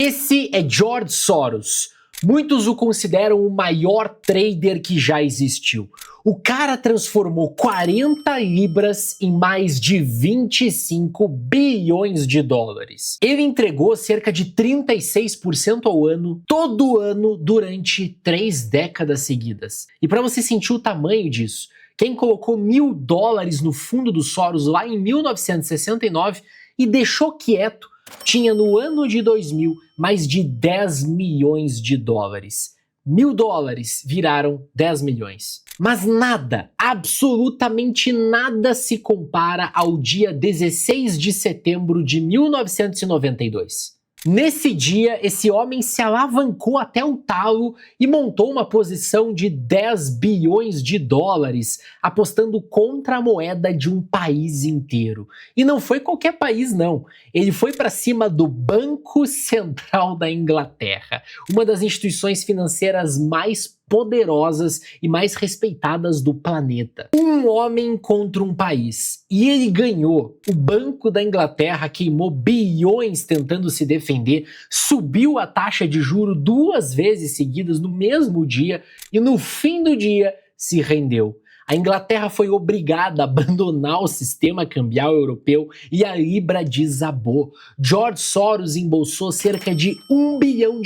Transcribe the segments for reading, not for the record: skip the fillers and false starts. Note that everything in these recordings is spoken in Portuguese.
Esse é George Soros. Muitos o consideram o maior trader que já existiu. O cara transformou 40 libras em mais de 25 bilhões de dólares. Ele entregou cerca de 36% ao ano, todo ano, durante 3 décadas seguidas. E para você sentir o tamanho disso, quem colocou $1.000 no fundo do Soros lá em 1969 e deixou quieto, tinha no ano de 2000 mais de 10 milhões de dólares. $1.000 viraram 10 milhões. Mas nada, absolutamente nada se compara ao dia 16 de setembro de 1992. Nesse dia, esse homem se alavancou até o talo e montou uma posição de 10 bilhões de dólares, apostando contra a moeda de um país inteiro. E não foi qualquer país, não. Ele foi para cima do Banco Central da Inglaterra, uma das instituições financeiras mais poderosas e mais respeitadas do planeta. Um homem contra um país. E ele ganhou. O Banco da Inglaterra queimou bilhões tentando se defender, subiu a taxa de juro 2 vezes seguidas no mesmo dia e no fim do dia se rendeu. A Inglaterra foi obrigada a abandonar o sistema cambial europeu e a Libra desabou. George Soros embolsou cerca de $1 bilhão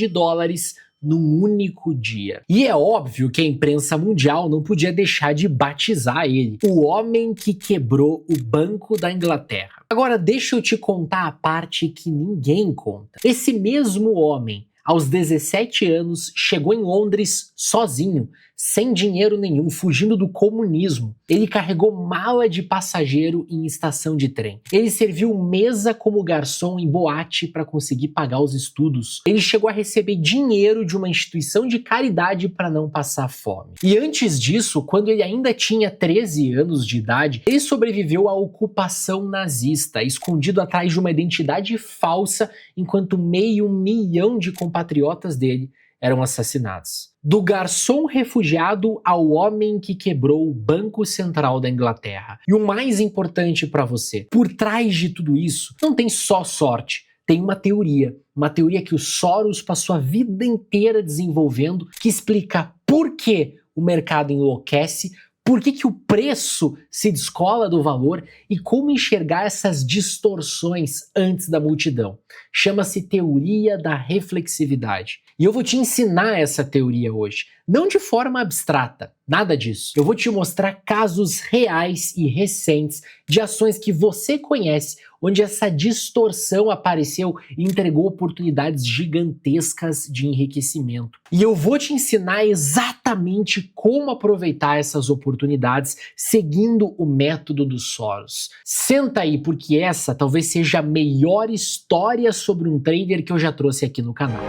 num único dia. E é óbvio que a imprensa mundial não podia deixar de batizar ele, o homem que quebrou o Banco da Inglaterra. Agora deixa eu te contar a parte que ninguém conta. Esse mesmo homem, aos 17 anos, chegou em Londres sozinho, sem dinheiro nenhum, fugindo do comunismo. Ele carregou mala de passageiro em estação de trem. Ele serviu mesa como garçom em boate para conseguir pagar os estudos. Ele chegou a receber dinheiro de uma instituição de caridade para não passar fome. E antes disso, quando ele ainda tinha 13 anos de idade, ele sobreviveu à ocupação nazista, escondido atrás de uma identidade falsa, enquanto 500 mil de compatriotas dele eram assassinados. Do garçom refugiado ao homem que quebrou o Banco Central da Inglaterra. E o mais importante para você, por trás de tudo isso, não tem só sorte, tem uma teoria que o Soros passou a vida inteira desenvolvendo, que explica por que o mercado enlouquece, por que o preço se descola do valor e como enxergar essas distorções antes da multidão. Chama-se teoria da reflexividade. E eu vou te ensinar essa teoria hoje, não de forma abstrata, nada disso. Eu vou te mostrar casos reais e recentes de ações que você conhece, onde essa distorção apareceu e entregou oportunidades gigantescas de enriquecimento. E eu vou te ensinar exatamente como aproveitar essas oportunidades seguindo o método do Soros. Senta aí, porque essa talvez seja a melhor história sobre um trader que eu já trouxe aqui no canal.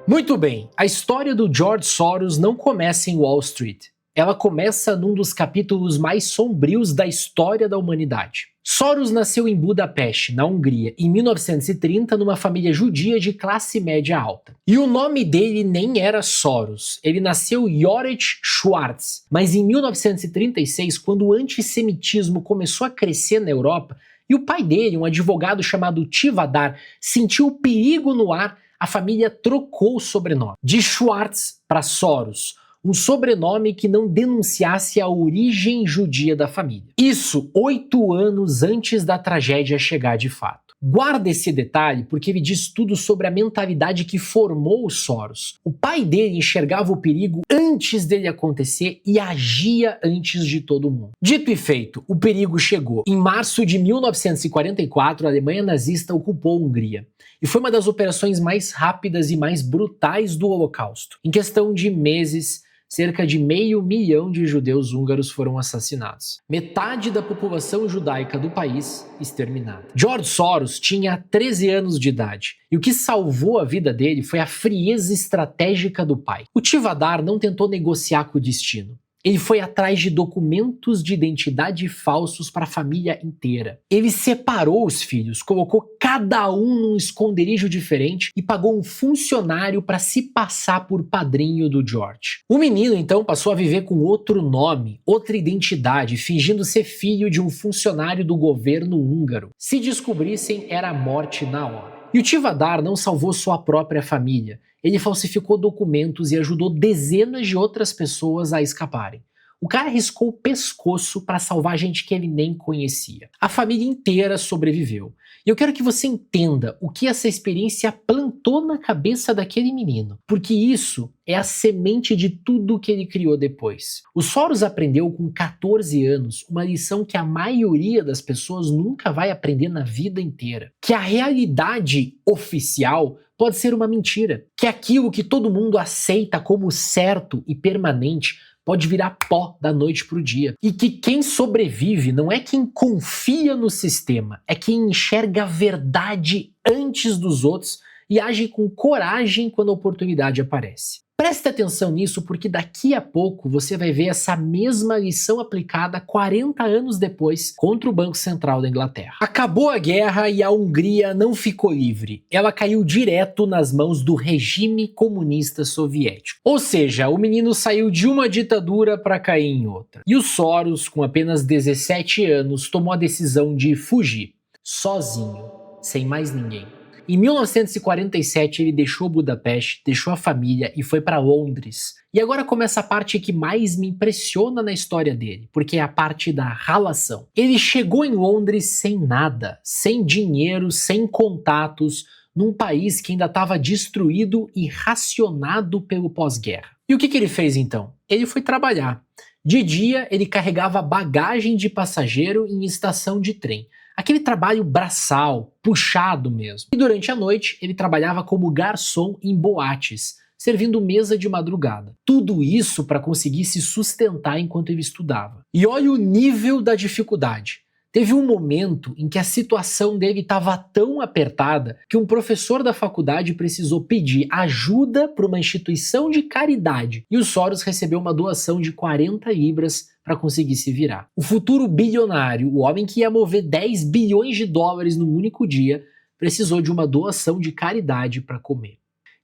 Muito bem, a história do George Soros não começa em Wall Street. Ela começa num dos capítulos mais sombrios da história da humanidade. Soros nasceu em Budapeste, na Hungria, em 1930, numa família judia de classe média alta. E o nome dele nem era Soros, ele nasceu Jörg Schwarz. Mas em 1936, quando o antissemitismo começou a crescer na Europa, e o pai dele, um advogado chamado Tivadar, sentiu o perigo no ar, a família trocou o sobrenome, de Schwarz para Soros, um sobrenome que não denunciasse a origem judia da família. Isso 8 anos antes da tragédia chegar de fato. Guarda esse detalhe porque ele diz tudo sobre a mentalidade que formou o Soros. O pai dele enxergava o perigo antes dele acontecer e agia antes de todo mundo. Dito e feito, o perigo chegou. Em março de 1944, a Alemanha nazista ocupou a Hungria. E foi uma das operações mais rápidas e mais brutais do Holocausto. Em questão de meses, cerca de 500 mil de judeus húngaros foram assassinados. Metade da população judaica do país exterminada. George Soros tinha 13 anos de idade, e o que salvou a vida dele foi a frieza estratégica do pai. O Tivadar não tentou negociar com o destino. Ele foi atrás de documentos de identidade falsos para a família inteira. Ele separou os filhos, colocou cada um num esconderijo diferente e pagou um funcionário para se passar por padrinho do George. O menino então passou a viver com outro nome, outra identidade, fingindo ser filho de um funcionário do governo húngaro. Se descobrissem, era a morte na hora. E o Tivadar não salvou sua própria família. Ele falsificou documentos e ajudou dezenas de outras pessoas a escaparem. O cara arriscou o pescoço para salvar gente que ele nem conhecia. A família inteira sobreviveu. E eu quero que você entenda o que essa experiência plantou na cabeça daquele menino, porque isso é a semente de tudo que ele criou depois. O Soros aprendeu com 14 anos uma lição que a maioria das pessoas nunca vai aprender na vida inteira, que a realidade oficial pode ser uma mentira, que aquilo que todo mundo aceita como certo e permanente pode virar pó da noite pro dia. E que quem sobrevive não é quem confia no sistema, é quem enxerga a verdade antes dos outros e age com coragem quando a oportunidade aparece. Preste atenção nisso, porque daqui a pouco você vai ver essa mesma lição aplicada 40 anos depois contra o Banco Central da Inglaterra. Acabou a guerra e a Hungria não ficou livre. Ela caiu direto nas mãos do regime comunista soviético. Ou seja, o menino saiu de uma ditadura para cair em outra. E o Soros, com apenas 17 anos, tomou a decisão de fugir, sozinho, sem mais ninguém. Em 1947 ele deixou Budapeste, deixou a família e foi para Londres. E agora começa a parte que mais me impressiona na história dele, porque é a parte da ralação. Ele chegou em Londres sem nada, sem dinheiro, sem contatos, num país que ainda estava destruído e racionado pelo pós-guerra. E o que ele fez então? Ele foi trabalhar. De dia ele carregava bagagem de passageiro em estação de trem. Aquele trabalho braçal, puxado mesmo. E durante a noite, ele trabalhava como garçom em boates, servindo mesa de madrugada. Tudo isso para conseguir se sustentar enquanto ele estudava. E olha o nível da dificuldade. Teve um momento em que a situação dele estava tão apertada que um professor da faculdade precisou pedir ajuda para uma instituição de caridade e o Soros recebeu uma doação de 40 libras para conseguir se virar. O futuro bilionário, o homem que ia mover 10 bilhões de dólares num único dia, precisou de uma doação de caridade para comer.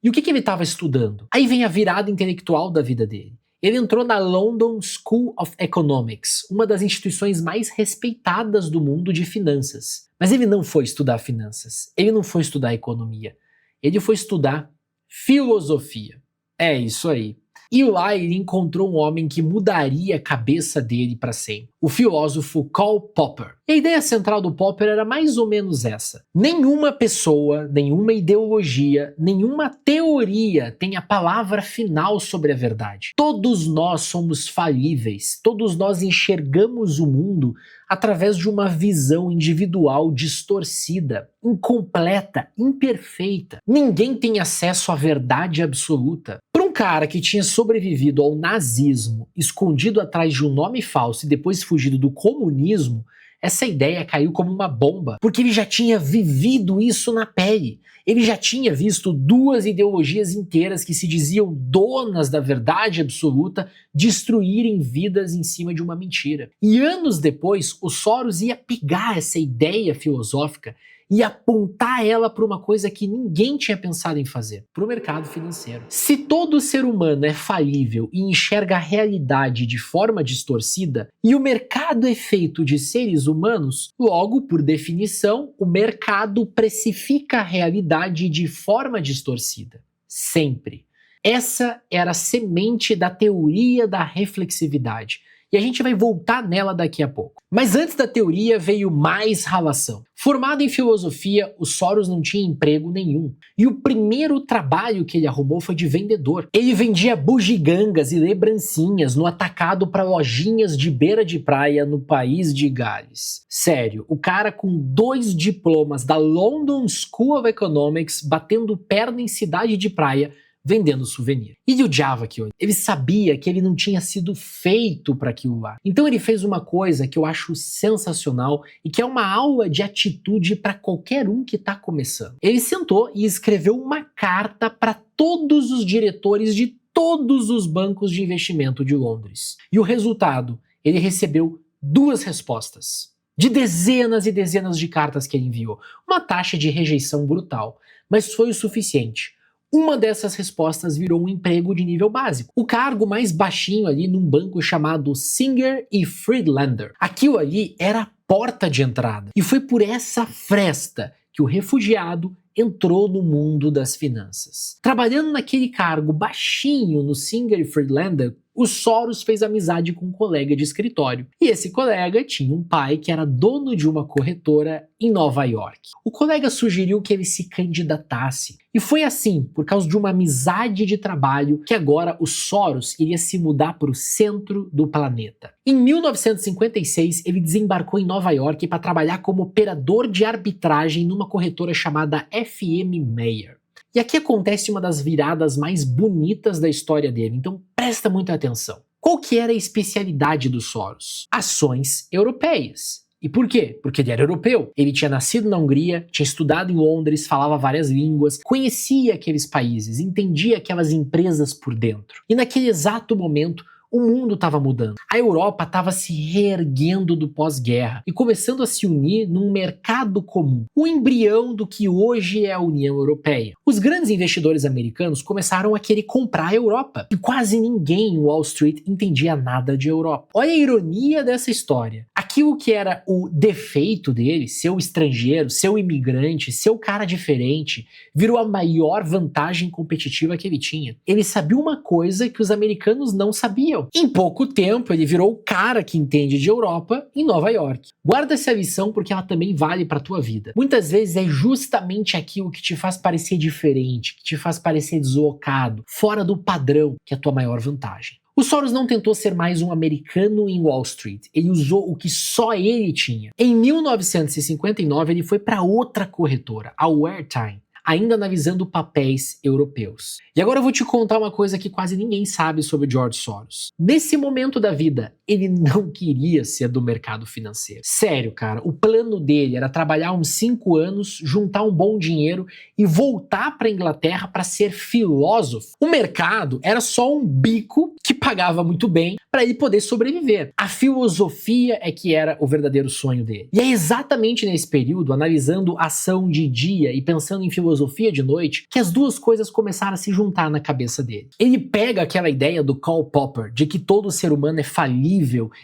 E o que ele estava estudando? Aí vem a virada intelectual da vida dele. Ele entrou na London School of Economics, uma das instituições mais respeitadas do mundo de finanças. Mas ele não foi estudar finanças, ele não foi estudar economia, ele foi estudar filosofia. É isso aí. E lá ele encontrou um homem que mudaria a cabeça dele para sempre, o filósofo Karl Popper. E a ideia central do Popper era mais ou menos essa: nenhuma pessoa, nenhuma ideologia, nenhuma teoria tem a palavra final sobre a verdade. Todos nós somos falíveis, todos nós enxergamos o mundo através de uma visão individual distorcida, incompleta, imperfeita. Ninguém tem acesso à verdade absoluta. Para um cara que tinha sobrevivido ao nazismo, escondido atrás de um nome falso e depois fugido do comunismo, essa ideia caiu como uma bomba, porque ele já tinha vivido isso na pele. Ele já tinha visto duas ideologias inteiras que se diziam donas da verdade absoluta destruírem vidas em cima de uma mentira. E anos depois, o Soros ia pegar essa ideia filosófica e apontar ela para uma coisa que ninguém tinha pensado em fazer, para o mercado financeiro. Se todo ser humano é falível e enxerga a realidade de forma distorcida, e o mercado é feito de seres humanos, logo, por definição, o mercado precifica a realidade de forma distorcida. Sempre. Essa era a semente da teoria da reflexividade. E a gente vai voltar nela daqui a pouco. Mas antes da teoria veio mais ralação. Formado em filosofia, o Soros não tinha emprego nenhum. E o primeiro trabalho que ele arrumou foi de vendedor. Ele vendia bugigangas e lembrancinhas no atacado para lojinhas de beira de praia no país de Gales. Sério, o cara com 2 diplomas da London School of Economics batendo perna em cidade de praia, vendendo souvenir. E ele odiava aquilo. Ele sabia que ele não tinha sido feito para aquilo lá. Então ele fez uma coisa que eu acho sensacional e que é uma aula de atitude para qualquer um que está começando. Ele sentou e escreveu uma carta para todos os diretores de todos os bancos de investimento de Londres. E o resultado, ele recebeu 2 respostas de dezenas e dezenas de cartas que ele enviou. Uma taxa de rejeição brutal, mas foi o suficiente. Uma dessas respostas virou um emprego de nível básico. O cargo mais baixinho ali num banco chamado Singer e Friedlander. Aquilo ali era a porta de entrada. E foi por essa fresta que o refugiado entrou no mundo das finanças. Trabalhando naquele cargo baixinho no Singer e Friedlander, o Soros fez amizade com um colega de escritório. E esse colega tinha um pai que era dono de uma corretora em Nova York. O colega sugeriu que ele se candidatasse. E foi assim, por causa de uma amizade de trabalho, que agora o Soros iria se mudar para o centro do planeta. Em 1956, ele desembarcou em Nova York para trabalhar como operador de arbitragem numa corretora chamada FM Meyer. E aqui acontece uma das viradas mais bonitas da história dele, então presta muita atenção. Qual que era a especialidade do Soros? Ações europeias. E por quê? Porque ele era europeu. Ele tinha nascido na Hungria, tinha estudado em Londres, falava várias línguas, conhecia aqueles países, entendia aquelas empresas por dentro. E naquele exato momento, o mundo estava mudando. A Europa estava se reerguendo do pós-guerra e começando a se unir num mercado comum, o embrião do que hoje é a União Europeia. Os grandes investidores americanos começaram a querer comprar a Europa e quase ninguém em Wall Street entendia nada de Europa. Olha a ironia dessa história. Aquilo que era o defeito dele, seu estrangeiro, seu imigrante, seu cara diferente, virou a maior vantagem competitiva que ele tinha. Ele sabia uma coisa que os americanos não sabiam. Em pouco tempo, ele virou o cara que entende de Europa em Nova York. Guarda essa lição porque ela também vale para a tua vida. Muitas vezes é justamente aquilo que te faz parecer diferente, que te faz parecer deslocado, fora do padrão, que é a tua maior vantagem. O Soros não tentou ser mais um americano em Wall Street, ele usou o que só ele tinha. Em 1959 ele foi para outra corretora, a Wertheim, ainda analisando papéis europeus. E agora eu vou te contar uma coisa que quase ninguém sabe sobre George Soros. Nesse momento da vida, ele não queria ser do mercado financeiro. Sério, cara, o plano dele era trabalhar uns 5 anos, juntar um bom dinheiro e voltar para a Inglaterra para ser filósofo. O mercado era só um bico que pagava muito bem para ele poder sobreviver. A filosofia é que era o verdadeiro sonho dele. E é exatamente nesse período, analisando ação de dia e pensando em filosofia de noite, que as duas coisas começaram a se juntar na cabeça dele. Ele pega aquela ideia do Karl Popper de que todo ser humano é falível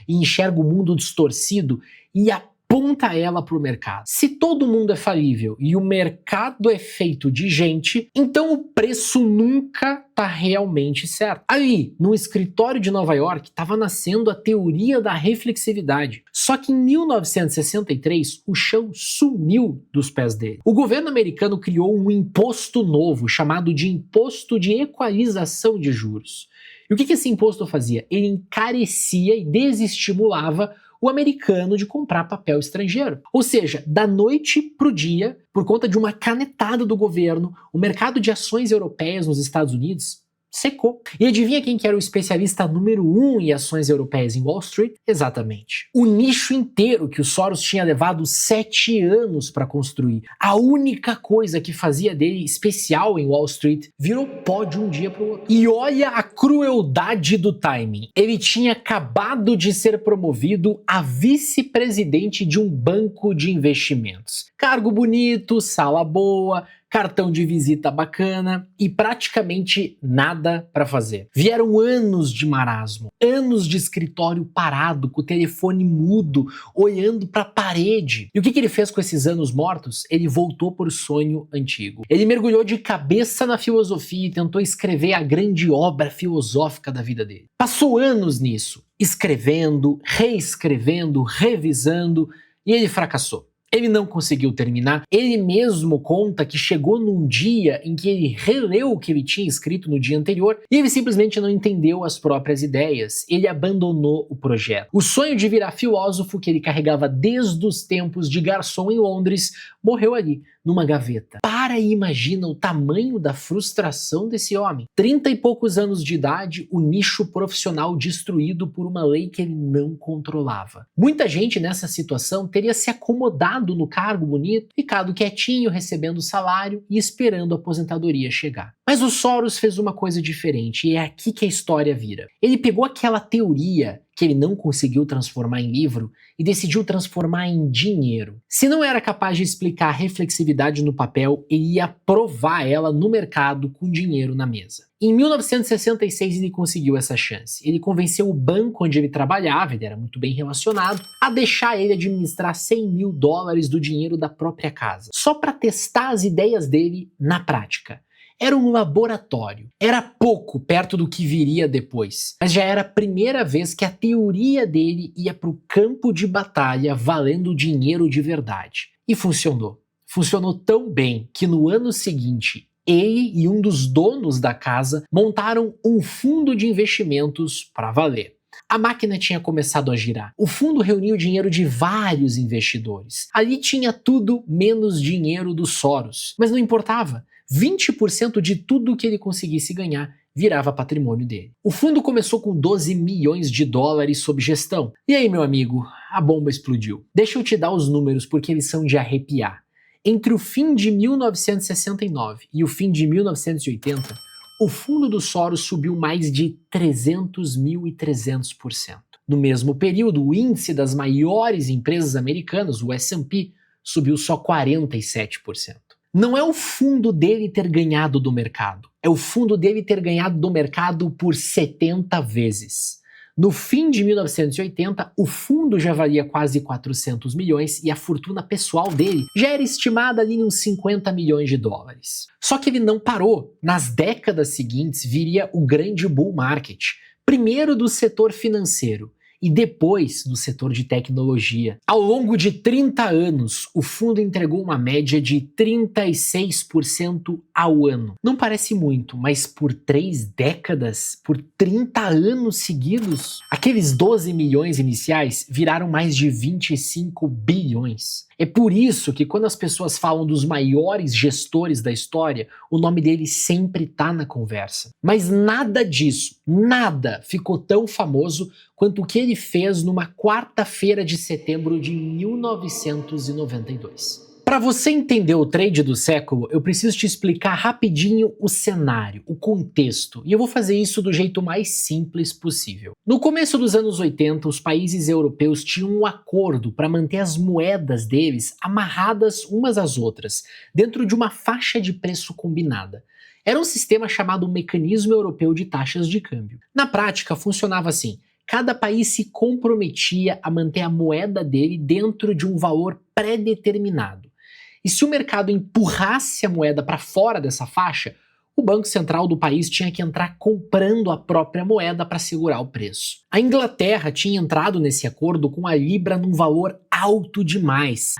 e enxerga o mundo distorcido e aponta ela para o mercado. Se todo mundo é falível e o mercado é feito de gente, então o preço nunca está realmente certo. Ali, no escritório de Nova York, estava nascendo a teoria da reflexividade. Só que em 1963, o chão sumiu dos pés dele. O governo americano criou um imposto novo, chamado de Imposto de Equalização de Juros. E o que esse imposto fazia? Ele encarecia e desestimulava o americano de comprar papel estrangeiro. Ou seja, da noite para o dia, por conta de uma canetada do governo, o mercado de ações europeias nos Estados Unidos secou. E adivinha quem que era o especialista número 1 em ações europeias em Wall Street? Exatamente. O nicho inteiro que o Soros tinha levado 7 anos para construir. A única coisa que fazia dele especial em Wall Street virou pó de um dia para o outro. E olha a crueldade do timing. Ele tinha acabado de ser promovido a vice-presidente de um banco de investimentos. Cargo bonito, sala boa, cartão de visita bacana e praticamente nada para fazer. Vieram anos de marasmo, anos de escritório parado, com o telefone mudo, olhando para a parede. E o que ele fez com esses anos mortos? Ele voltou por sonho antigo. Ele mergulhou de cabeça na filosofia e tentou escrever a grande obra filosófica da vida dele. Passou anos nisso, escrevendo, reescrevendo, revisando, e ele fracassou. Ele não conseguiu terminar. Ele mesmo conta que chegou num dia em que ele releu o que ele tinha escrito no dia anterior e ele simplesmente não entendeu as próprias ideias. Ele abandonou o projeto. O sonho de virar filósofo que ele carregava desde os tempos de garçom em Londres morreu ali, numa gaveta. Para e imagina o tamanho da frustração desse homem. 30 e poucos anos de idade, o nicho profissional destruído por uma lei que ele não controlava. Muita gente nessa situação teria se acomodado no cargo bonito, ficado quietinho, recebendo salário e esperando a aposentadoria chegar. Mas o Soros fez uma coisa diferente e é aqui que a história vira. Ele pegou aquela teoria que ele não conseguiu transformar em livro e decidiu transformar em dinheiro. Se não era capaz de explicar a reflexividade no papel, ele ia provar ela no mercado com dinheiro na mesa. Em 1966 ele conseguiu essa chance. Ele convenceu o banco onde ele trabalhava, ele era muito bem relacionado, a deixar ele administrar $100 mil do dinheiro da própria casa, só para testar as ideias dele na prática. Era um laboratório. Era pouco perto do que viria depois, mas já era a primeira vez que a teoria dele ia para o campo de batalha valendo dinheiro de verdade. E funcionou. Funcionou tão bem que no ano seguinte, ele e um dos donos da casa montaram um fundo de investimentos para valer. A máquina tinha começado a girar. O fundo reuniu dinheiro de vários investidores. Ali tinha tudo menos dinheiro do Soros. Mas não importava. 20% de tudo que ele conseguisse ganhar virava patrimônio dele. O fundo começou com $12 milhões sob gestão. E aí, meu amigo, a bomba explodiu. Deixa eu te dar os números porque eles são de arrepiar. Entre o fim de 1969 e o fim de 1980, o fundo do Soros subiu mais de 300.300%. No mesmo período, o índice das maiores empresas americanas, o S&P, subiu só 47%. Não é o fundo dele ter ganhado do mercado, é o fundo dele ter ganhado do mercado por 70 vezes. No fim de 1980, o fundo já valia quase 400 milhões e a fortuna pessoal dele já era estimada ali em uns $50 milhões. Só que ele não parou. Nas décadas seguintes viria o grande bull market, primeiro do setor financeiro e depois do setor de tecnologia. Ao longo de 30 anos, o fundo entregou uma média de 36% ao ano. Não parece muito, mas por 3 décadas, por 30 anos seguidos, aqueles 12 milhões iniciais viraram mais de 25 bilhões. É por isso que quando as pessoas falam dos maiores gestores da história, o nome dele sempre tá na conversa. Mas nada disso, nada ficou tão famoso quanto o que ele fez numa quarta-feira de setembro de 1992. Para você entender o trade do século, eu preciso te explicar rapidinho o cenário, o contexto, e eu vou fazer isso do jeito mais simples possível. No começo dos anos 80, os países europeus tinham um acordo para manter as moedas deles amarradas umas às outras, dentro de uma faixa de preço combinada. Era um sistema chamado Mecanismo Europeu de Taxas de Câmbio. Na prática, funcionava assim. Cada país se comprometia a manter a moeda dele dentro de um valor pré-determinado. E se o mercado empurrasse a moeda para fora dessa faixa, o Banco Central do país tinha que entrar comprando a própria moeda para segurar o preço. A Inglaterra tinha entrado nesse acordo com a libra num valor alto demais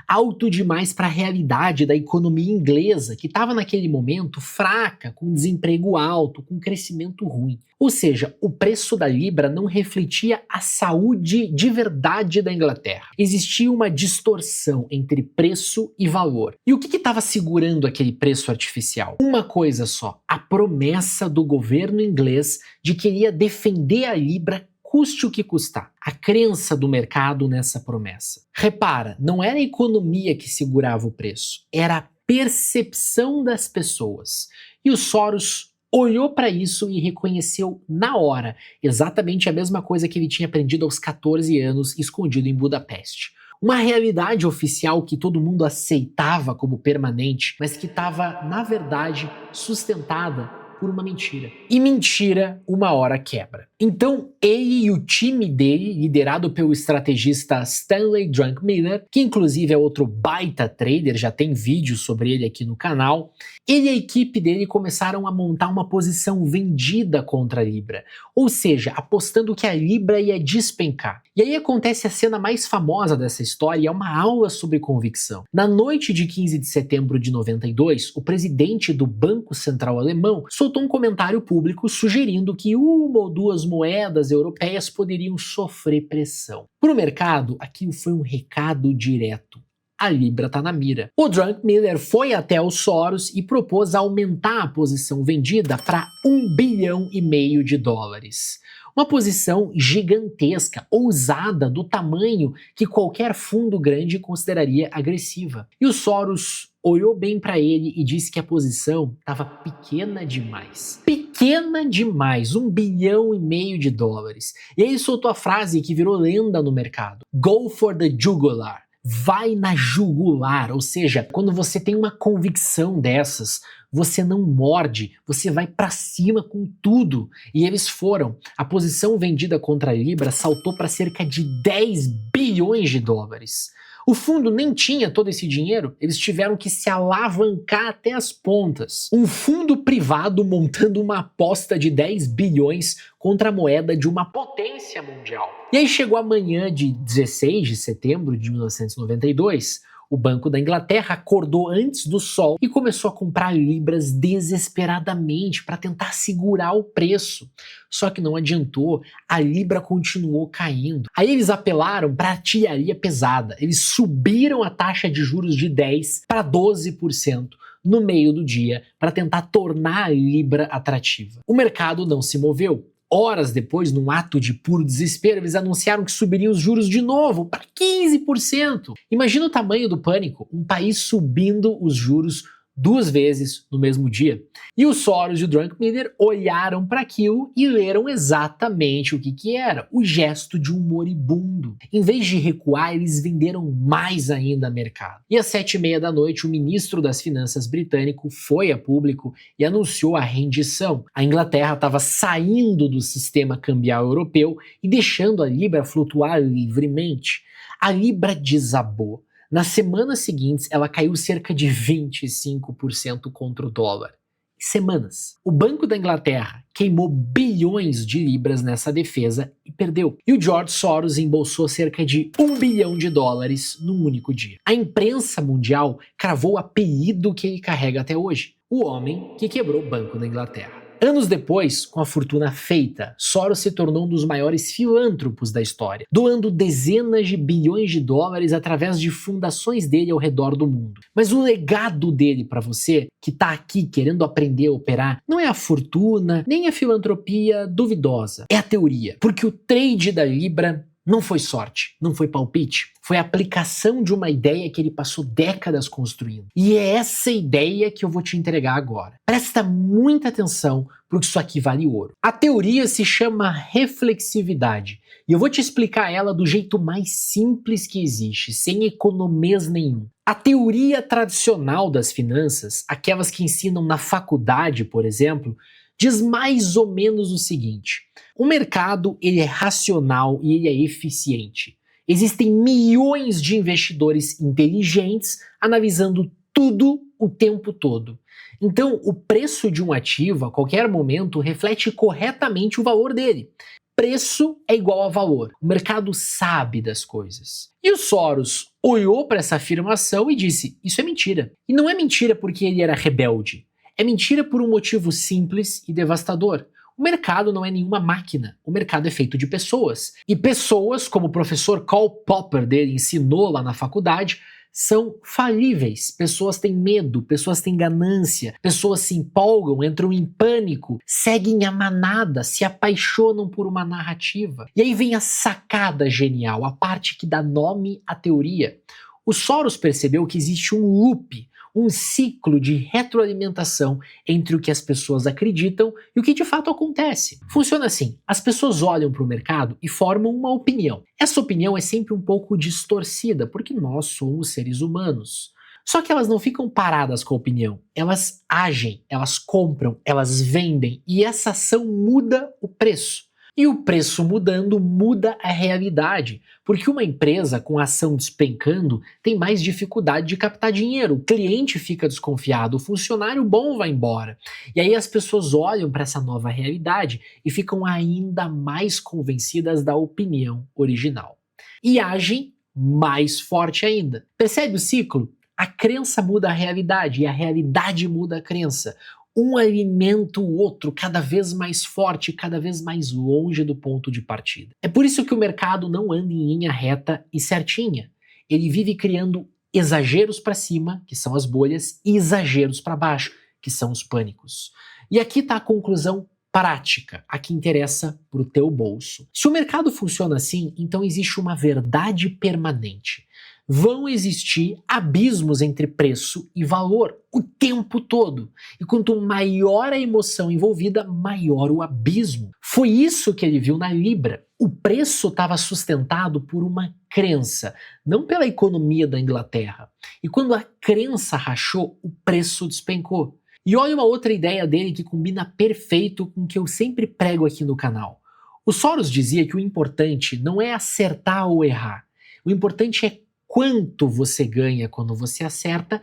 para a realidade da economia inglesa, que estava naquele momento fraca, com desemprego alto, com crescimento ruim. Ou seja, o preço da libra não refletia a saúde de verdade da Inglaterra. Existia uma distorção entre preço e valor. E o que estava segurando aquele preço artificial? Uma coisa só, a promessa do governo inglês de que iria defender a libra custe o que custar. A crença do mercado nessa promessa. Repara, não era a economia que segurava o preço, era a percepção das pessoas. E o Soros olhou para isso e reconheceu na hora exatamente a mesma coisa que ele tinha aprendido aos 14 anos, escondido em Budapeste. Uma realidade oficial que todo mundo aceitava como permanente, mas que estava, na verdade, sustentada por uma mentira. E mentira, uma hora quebra. Então, ele e o time dele, liderado pelo estrategista Stanley Druckenmiller, que inclusive é outro baita trader, já tem vídeo sobre ele aqui no canal, ele e a equipe dele começaram a montar uma posição vendida contra a Libra, ou seja, apostando que a Libra ia despencar. E aí acontece a cena mais famosa dessa história e é uma aula sobre convicção. Na noite de 15 de setembro de 92, o presidente do Banco Central alemão soltou um comentário público sugerindo que uma ou duas moedas europeias poderiam sofrer pressão. Para o mercado, aquilo foi um recado direto. a Libra tá na mira. O Drunkmiller foi até o Soros e propôs aumentar a posição vendida para $1,5 bilhão de dólares. Uma posição gigantesca, ousada, do tamanho que qualquer fundo grande consideraria agressiva. E o Soros olhou bem para ele e disse que a posição estava pequena demais. Pequena demais, $1,5 bilhão de dólares. E aí ele soltou a frase que virou lenda no mercado: "Go for the jugular." Vai na jugular, ou seja, quando você tem uma convicção dessas, você não morde, você vai pra cima com tudo. E eles foram. A posição vendida contra a Libra saltou para cerca de $10 bilhões. O fundo nem tinha todo esse dinheiro, eles tiveram que se alavancar até as pontas. Um fundo privado montando uma aposta de 10 bilhões contra a moeda de uma potência mundial. E aí chegou a manhã de 16 de setembro de 1992, o Banco da Inglaterra acordou antes do sol e começou a comprar libras desesperadamente para tentar segurar o preço. Só que não adiantou, a libra continuou caindo. Aí eles apelaram para artilharia pesada, eles subiram a taxa de juros de 10% para 12% no meio do dia para tentar tornar a libra atrativa. O mercado não se moveu. Horas depois, num ato de puro desespero, eles anunciaram que subiriam os juros de novo para 15%. Imagina o tamanho do pânico, um país subindo os juros 2 vezes no mesmo dia. E o Soros e o Drunkmiller olharam para aquilo e leram exatamente o que era: o gesto de um moribundo. Em vez de recuar, eles venderam mais ainda a mercado. E às 7h30 da noite, o ministro das Finanças britânico foi a público e anunciou a rendição. A Inglaterra estava saindo do sistema cambial europeu e deixando a libra flutuar livremente. A libra desabou. Nas semanas seguintes, ela caiu cerca de 25% contra o dólar. Semanas. O Banco da Inglaterra queimou bilhões de libras nessa defesa e perdeu. E o George Soros embolsou cerca de $1 bilhão num único dia. A imprensa mundial cravou o apelido que ele carrega até hoje: o homem que quebrou o Banco da Inglaterra. Anos depois, com a fortuna feita, Soros se tornou um dos maiores filântropos da história, doando dezenas de bilhões de dólares através de fundações dele ao redor do mundo. Mas o legado dele para você, que tá aqui querendo aprender a operar, não é a fortuna, nem a filantropia duvidosa, é a teoria. Porque o trade da Libra não foi sorte, não foi palpite, foi a aplicação de uma ideia que ele passou décadas construindo. E é essa ideia que eu vou te entregar agora. Presta muita atenção, porque isso aqui vale ouro. A teoria se chama reflexividade, e eu vou te explicar ela do jeito mais simples que existe, sem economês nenhum. A teoria tradicional das finanças, aquelas que ensinam na faculdade, por exemplo, diz mais ou menos o seguinte: o mercado, ele é racional e ele é eficiente. Existem milhões de investidores inteligentes analisando tudo o tempo todo. Então, o preço de um ativo, a qualquer momento, reflete corretamente o valor dele. Preço é igual a valor. O mercado sabe das coisas. E o Soros olhou para essa afirmação e disse: isso é mentira. E não é mentira porque ele era rebelde. É mentira por um motivo simples e devastador. O mercado não é nenhuma máquina, o mercado é feito de pessoas. E pessoas, como o professor Karl Popper dele ensinou lá na faculdade, são falíveis. Pessoas têm medo, pessoas têm ganância, pessoas se empolgam, entram em pânico, seguem a manada, se apaixonam por uma narrativa. E aí vem a sacada genial, a parte que dá nome à teoria. O Soros percebeu que existe um loop, um ciclo de retroalimentação entre o que as pessoas acreditam e o que de fato acontece. Funciona assim: as pessoas olham para o mercado e formam uma opinião. Essa opinião é sempre um pouco distorcida, porque nós somos seres humanos. Só que elas não ficam paradas com a opinião, elas agem, elas compram, elas vendem, e essa ação muda o preço. E o preço mudando muda a realidade, porque uma empresa com a ação despencando tem mais dificuldade de captar dinheiro, o cliente fica desconfiado, o funcionário bom vai embora. E aí as pessoas olham para essa nova realidade e ficam ainda mais convencidas da opinião original. E agem mais forte ainda. Percebe o ciclo? A crença muda a realidade e a realidade muda a crença. Um alimenta o outro cada vez mais forte, cada vez mais longe do ponto de partida. É por isso que o mercado não anda em linha reta e certinha. Ele vive criando exageros para cima, que são as bolhas, e exageros para baixo, que são os pânicos. E aqui está a conclusão prática, a que interessa para o teu bolso. Se o mercado funciona assim, então existe uma verdade permanente. Vão existir abismos entre preço e valor o tempo todo. E quanto maior a emoção envolvida, maior o abismo. Foi isso que ele viu na Libra. O preço estava sustentado por uma crença, não pela economia da Inglaterra. E quando a crença rachou, o preço despencou. E olha uma outra ideia dele que combina perfeito com o que eu sempre prego aqui no canal. O Soros dizia que o importante não é acertar ou errar. O importante é quanto você ganha quando você acerta,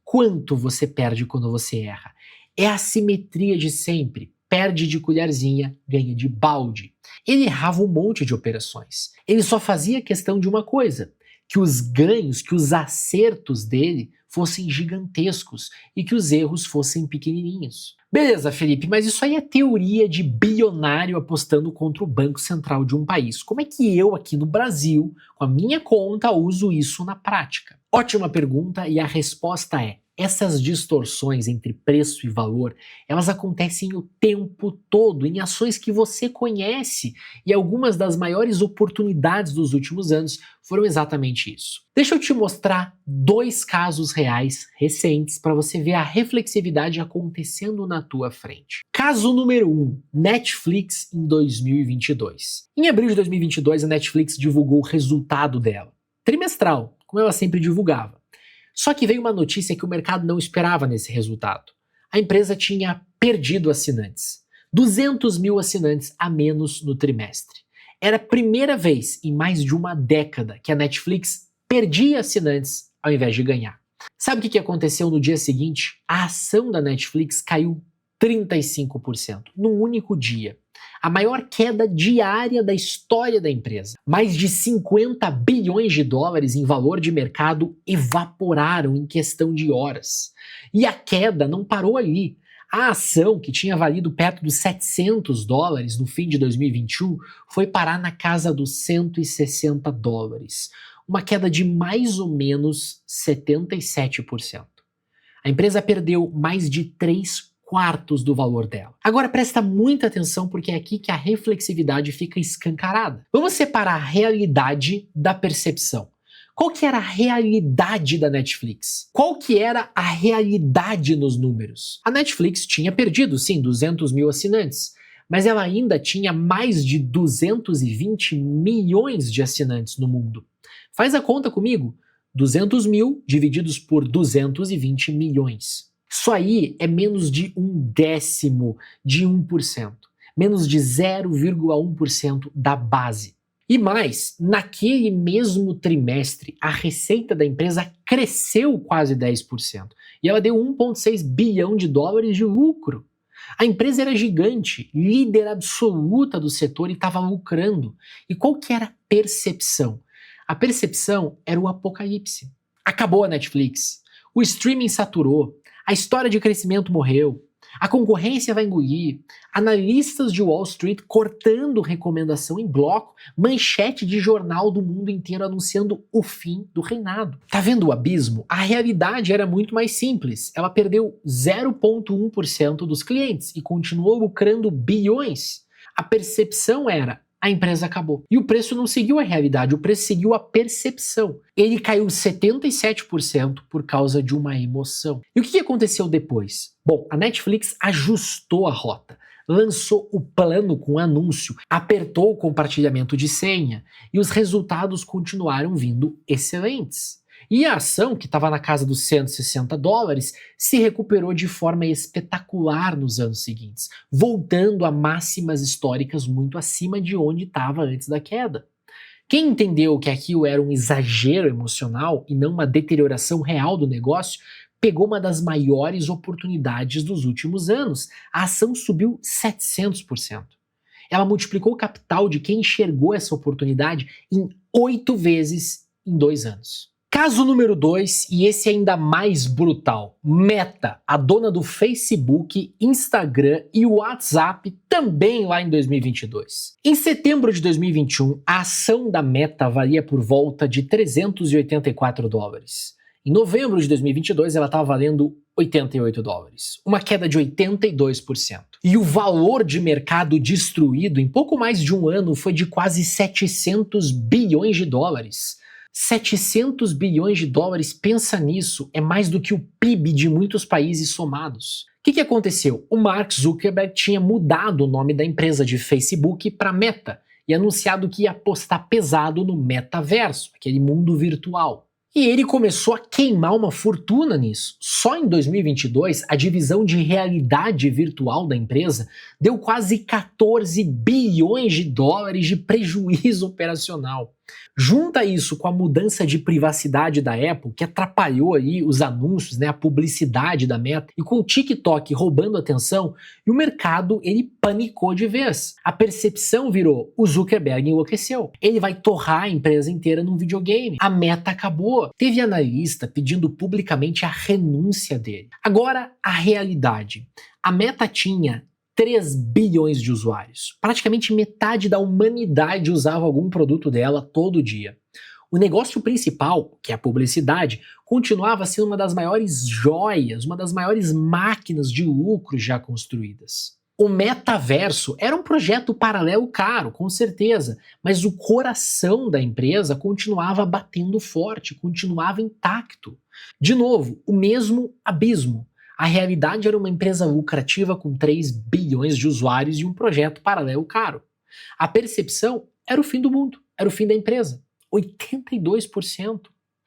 quanto você perde quando você erra. É a simetria de sempre. Perde de colherzinha, ganha de balde. Ele errava um monte de operações. Ele só fazia questão de uma coisa, que os ganhos, que os acertos dele fossem gigantescos e que os erros fossem pequenininhos. Beleza, Felipe, mas isso aí é teoria de bilionário apostando contra o Banco Central de um país. Como é que eu aqui no Brasil, com a minha conta, uso isso na prática? Ótima pergunta e a resposta é: essas distorções entre preço e valor, elas acontecem o tempo todo em ações que você conhece, e algumas das maiores oportunidades dos últimos anos foram exatamente isso. Deixa eu te mostrar 2 casos reais recentes para você ver a reflexividade acontecendo na tua frente. Caso número 1, Netflix em 2022. Em abril de 2022, a Netflix divulgou o resultado dela, trimestral, como ela sempre divulgava. Só que veio uma notícia que o mercado não esperava nesse resultado. A empresa tinha perdido assinantes. 200 mil assinantes a menos no trimestre. Era a primeira vez em mais de uma década que a Netflix perdia assinantes ao invés de ganhar. Sabe o que aconteceu no dia seguinte? A ação da Netflix caiu 35% num único dia. A maior queda diária da história da empresa. Mais de 50 bilhões de dólares em valor de mercado evaporaram em questão de horas. E a queda não parou ali. A ação, que tinha valido perto dos 700 dólares no fim de 2021, foi parar na casa dos 160 dólares. Uma queda de mais ou menos 77%. A empresa perdeu mais de 3/4 do valor dela. Agora presta muita atenção porque é aqui que a reflexividade fica escancarada. Vamos separar a realidade da percepção. Qual que era a realidade da Netflix? Qual que era a realidade nos números? A Netflix tinha perdido, sim, 200 mil assinantes, mas ela ainda tinha mais de 220 milhões de assinantes no mundo. Faz a conta comigo. 200 mil divididos por 220 milhões. Isso aí é menos de 1/10 de 1%, menos de 0,1% da base. E mais, naquele mesmo trimestre, a receita da empresa cresceu quase 10%, e ela deu 1,6 bilhão de dólares de lucro. A empresa era gigante, líder absoluta do setor e estava lucrando. E qual que era a percepção? A percepção era o apocalipse. Acabou a Netflix, o streaming saturou, a história de crescimento morreu, a concorrência vai engolir, analistas de Wall Street cortando recomendação em bloco, manchete de jornal do mundo inteiro anunciando o fim do reinado. Tá vendo o abismo? A realidade era muito mais simples. Ela perdeu 0,1% dos clientes e continuou lucrando bilhões. A percepção era: a empresa acabou. E o preço não seguiu a realidade, o preço seguiu a percepção. Ele caiu 77% por causa de uma emoção. E o que aconteceu depois? Bom, a Netflix ajustou a rota, lançou o plano com anúncio, apertou o compartilhamento de senha e os resultados continuaram vindo excelentes. E a ação, que estava na casa dos 160 dólares, se recuperou de forma espetacular nos anos seguintes, voltando a máximas históricas muito acima de onde estava antes da queda. Quem entendeu que aquilo era um exagero emocional e não uma deterioração real do negócio, pegou uma das maiores oportunidades dos últimos anos. A ação subiu 700%. Ela multiplicou o capital de quem enxergou essa oportunidade em 8 vezes em 2 anos. Caso número 2, e esse ainda mais brutal: Meta, a dona do Facebook, Instagram e WhatsApp, também lá em 2022. Em setembro de 2021, a ação da Meta valia por volta de 384 dólares. Em novembro de 2022, ela estava valendo 88 dólares, uma queda de 82%. E o valor de mercado destruído em pouco mais de um ano foi de quase 700 bilhões de dólares. 700 bilhões de dólares, pensa nisso, é mais do que o PIB de muitos países somados. O que aconteceu? O Mark Zuckerberg tinha mudado o nome da empresa de Facebook para Meta e anunciado que ia apostar pesado no metaverso, aquele mundo virtual. E ele começou a queimar uma fortuna nisso. Só em 2022, a divisão de realidade virtual da empresa deu quase 14 bilhões de dólares de prejuízo operacional. Junta isso com a mudança de privacidade da Apple, que atrapalhou aí os anúncios, a publicidade da Meta, e com o TikTok roubando atenção, e o mercado ele panicou de vez. A percepção virou: o Zuckerberg enlouqueceu. Ele vai torrar a empresa inteira num videogame. A Meta acabou. Teve analista pedindo publicamente a renúncia dele. Agora, a realidade. A Meta tinha 3 bilhões de usuários. Praticamente metade da humanidade usava algum produto dela todo dia. O negócio principal, que é a publicidade, continuava sendo uma das maiores joias, uma das maiores máquinas de lucro já construídas. O metaverso era um projeto paralelo caro, com certeza, mas o coração da empresa continuava batendo forte, continuava intacto. De novo, o mesmo abismo. A realidade era uma empresa lucrativa com 3 bilhões de usuários e um projeto paralelo caro. A percepção era o fim do mundo, era o fim da empresa. 82%.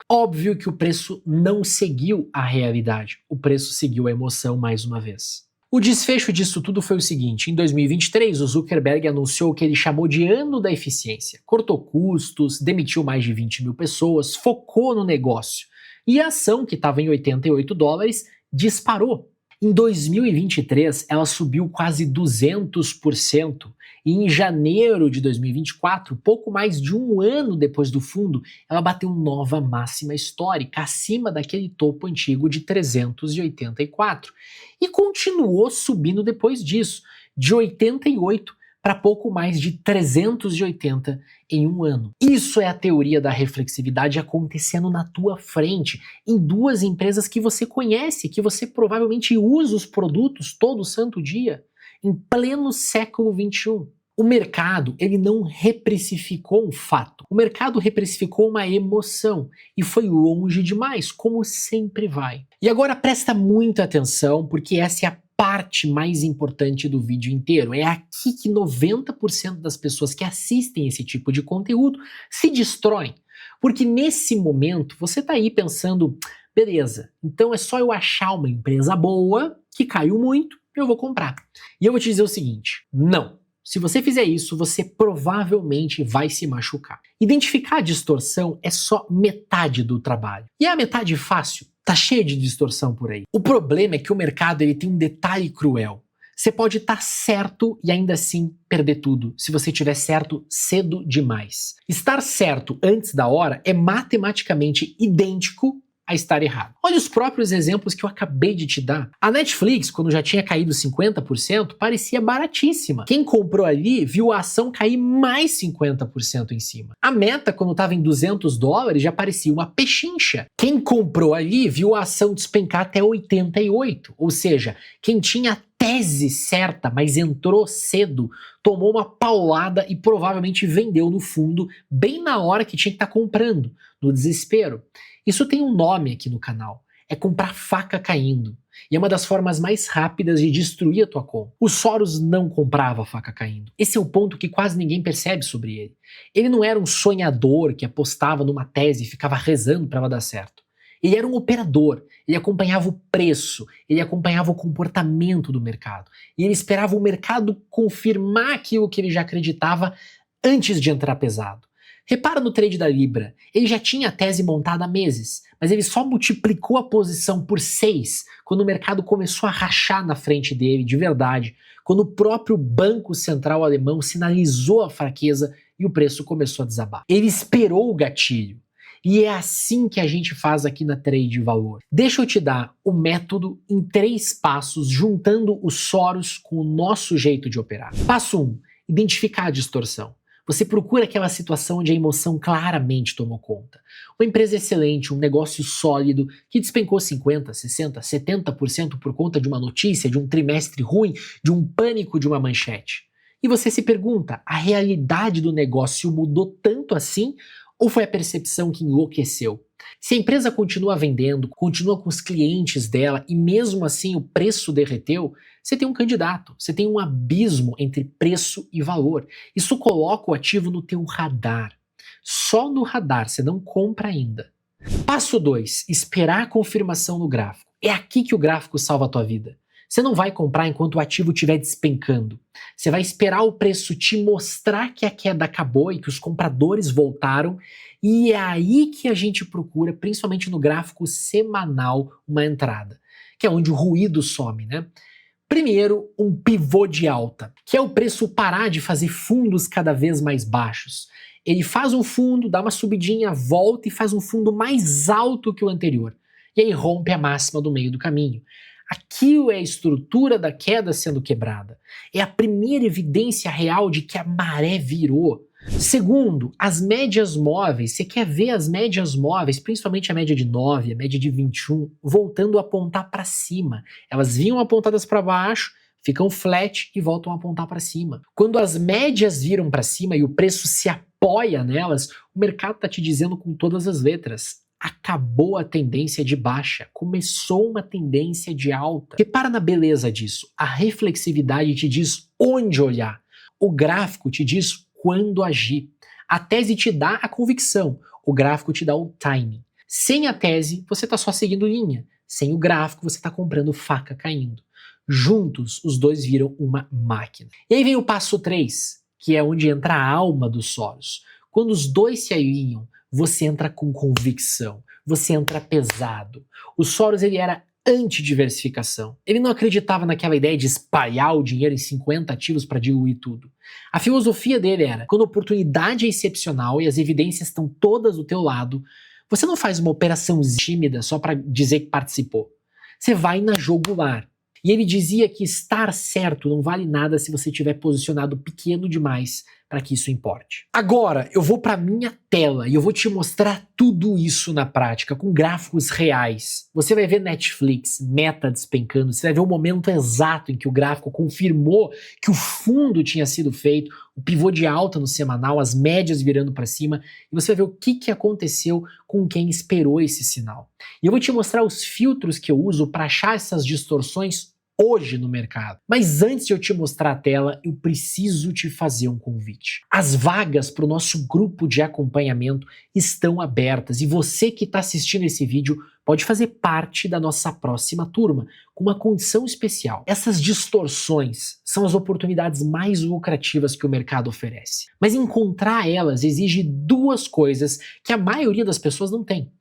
Óbvio que o preço não seguiu a realidade, o preço seguiu a emoção mais uma vez. O desfecho disso tudo foi o seguinte: em 2023, o Zuckerberg anunciou o que ele chamou de ano da eficiência. Cortou custos, demitiu mais de 20 mil pessoas, focou no negócio. E a ação, que estava em 88 dólares, disparou. Em 2023, ela subiu quase 200%. E em janeiro de 2024, pouco mais de um ano depois do fundo, ela bateu nova máxima histórica, acima daquele topo antigo de 384. E continuou subindo depois disso, de 88 para pouco mais de 380 em um ano. Isso é a teoria da reflexividade acontecendo na tua frente, em duas empresas que você conhece, que você provavelmente usa os produtos todo santo dia, em pleno século XXI. O mercado, ele não reprecificou um fato. O mercado reprecificou uma emoção e foi longe demais, como sempre vai. E agora presta muita atenção, porque essa é a parte mais importante do vídeo inteiro. É aqui que 90% das pessoas que assistem esse tipo de conteúdo se destroem. Porque nesse momento você tá aí pensando, beleza, então é só eu achar uma empresa boa, que caiu muito, eu vou comprar. E eu vou te dizer o seguinte, não. Se você fizer isso, você provavelmente vai se machucar. Identificar a distorção é só metade do trabalho. E é a metade fácil. Tá cheio de distorção por aí. O problema é que o mercado ele tem um detalhe cruel. Você pode estar certo e ainda assim perder tudo, se você estiver certo cedo demais. Estar certo antes da hora é matematicamente idêntico a estar errado. Olha os próprios exemplos que eu acabei de te dar. A Netflix, quando já tinha caído 50%, parecia baratíssima. Quem comprou ali viu a ação cair mais 50% em cima. A Meta, quando estava em 200 dólares, já parecia uma pechincha. Quem comprou ali viu a ação despencar até 88. Ou seja, quem tinha a tese certa, mas entrou cedo, tomou uma paulada e provavelmente vendeu no fundo bem na hora que tinha que estar comprando, no desespero. Isso tem um nome aqui no canal, é comprar faca caindo. E é uma das formas mais rápidas de destruir a tua conta. O Soros não comprava faca caindo. Esse é o ponto que quase ninguém percebe sobre ele. Ele não era um sonhador que apostava numa tese e ficava rezando para ela dar certo. Ele era um operador, ele acompanhava o preço, ele acompanhava o comportamento do mercado. E ele esperava o mercado confirmar aquilo que ele já acreditava antes de entrar pesado. Repara no trade da Libra, ele já tinha a tese montada há meses, mas ele só multiplicou a posição por 6 quando o mercado começou a rachar na frente dele de verdade, quando o próprio Banco Central alemão sinalizou a fraqueza e o preço começou a desabar. Ele esperou o gatilho. E é assim que a gente faz aqui na Trade de Valor. Deixa eu te dar o método em 3 passos, juntando os Soros com o nosso jeito de operar. Passo 1, identificar a distorção. Você procura aquela situação onde a emoção claramente tomou conta. Uma empresa excelente, um negócio sólido, que despencou 50, 60, 70% por conta de uma notícia, de um trimestre ruim, de um pânico de uma manchete. E você se pergunta, a realidade do negócio mudou tanto assim? Ou foi a percepção que enlouqueceu? Se a empresa continua vendendo, continua com os clientes dela e mesmo assim o preço derreteu, você tem um candidato, você tem um abismo entre preço e valor. Isso coloca o ativo no teu radar. Só no radar, você não compra ainda. Passo 2, esperar a confirmação no gráfico. É aqui que o gráfico salva a tua vida. Você não vai comprar enquanto o ativo estiver despencando. Você vai esperar o preço te mostrar que a queda acabou e que os compradores voltaram. E é aí que a gente procura, principalmente no gráfico semanal, uma entrada. Que é onde o ruído some, né? Primeiro, um pivô de alta, que é o preço parar de fazer fundos cada vez mais baixos. Ele faz um fundo, dá uma subidinha, volta e faz um fundo mais alto que o anterior. E aí rompe a máxima do meio do caminho. Aquilo é a estrutura da queda sendo quebrada. É a primeira evidência real de que a maré virou. Segundo, as médias móveis. Você quer ver as médias móveis, principalmente a média de 9, a média de 21, voltando a apontar para cima. Elas vinham apontadas para baixo, ficam flat e voltam a apontar para cima. Quando as médias viram para cima e o preço se apoia nelas, o mercado está te dizendo com todas as letras: acabou a tendência de baixa, começou uma tendência de alta. Repara na beleza disso. A reflexividade te diz onde olhar. O gráfico te diz quando agir. A tese te dá a convicção. O gráfico te dá o timing. Sem a tese, você está só seguindo linha. Sem o gráfico, você está comprando faca caindo. Juntos, os dois viram uma máquina. E aí vem o passo 3, que é onde entra a alma dos Soros. Quando os dois se alinham, você entra com convicção, você entra pesado. O Soros, ele era anti-diversificação. Ele não acreditava naquela ideia de espalhar o dinheiro em 50 ativos para diluir tudo. A filosofia dele era, quando a oportunidade é excepcional e as evidências estão todas do teu lado, você não faz uma operação tímida só para dizer que participou. Você vai na jugular. E ele dizia que estar certo não vale nada se você estiver posicionado pequeno demais para que isso importe. Agora, eu vou para minha tela e eu vou te mostrar tudo isso na prática, com gráficos reais. Você vai ver Netflix, Meta despencando, você vai ver o momento exato em que o gráfico confirmou que o fundo tinha sido feito, o pivô de alta no semanal, as médias virando para cima, e você vai ver o que aconteceu com quem esperou esse sinal. E eu vou te mostrar os filtros que eu uso para achar essas distorções hoje no mercado. Mas antes de eu te mostrar a tela, eu preciso te fazer um convite. As vagas para o nosso grupo de acompanhamento estão abertas e você que está assistindo esse vídeo pode fazer parte da nossa próxima turma, com uma condição especial. Essas distorções são as oportunidades mais lucrativas que o mercado oferece. Mas encontrar elas exige duas coisas que a maioria das pessoas não tem: